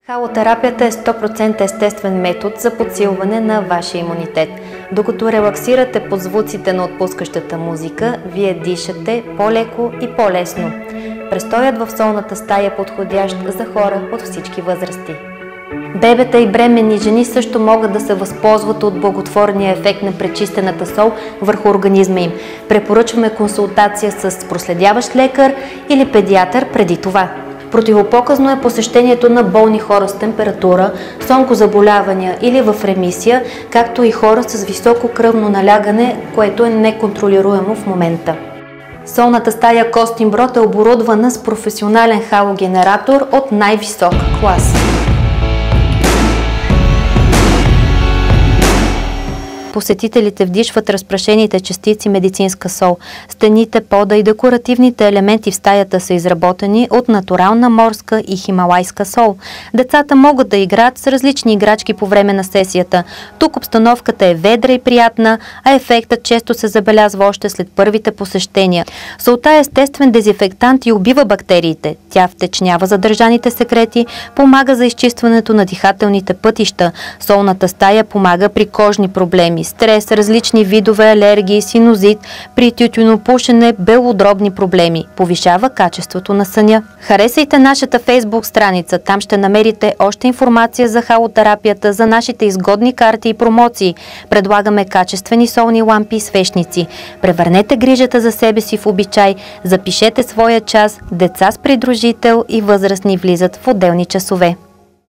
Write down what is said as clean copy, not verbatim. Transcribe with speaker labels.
Speaker 1: Халотерапията е 100% естествен метод за подсилване на вашия имунитет. Докато релаксирате под звуците на отпускащата музика, вие дишате по-леко и по-лесно. Престоят в солната стая е подходящ за хора от всички възрасти. Бебета и бременни жени също могат да се възползват от благотворния ефект на пречистената сол върху организма им. Препоръчваме консултация с проследяващ лекар или педиатър преди това. Противопоказно е посещението на болни хора с температура, с онкозаболявания или в ремисия, както и хора с високо кръвно налягане, което е неконтролируемо в момента. Солната стая Костинброд е оборудвана с професионален халогенератор от най-висок клас. Посетителите вдишват разпрашените частици медицинска сол. Стените, пода и декоративните елементи в стаята са изработени от натурална морска и хималайска сол. Децата могат да играят с различни играчки по време на сесията. Тук обстановката е ведра и приятна, а ефектът често се забелязва още след първите посещения. Солта е естествен дезинфектант и убива бактериите. Тя втечнява задържаните секрети, помага за изчистването на дихателните пътища. Солната стая помага при кожни проблеми, стрес, различни видове алергии, синузит, при тютюнопушене, белодробни проблеми. Повишава качеството на съня. Харесайте нашата Фейсбук страница. Там ще намерите още информация за халотерапията, за нашите изгодни карти и промоции. Предлагаме качествени солни лампи и свещници. Превърнете грижата за себе си в обичай. Запишете своя час. Деца с придружител и възрастни влизат в отделни часове.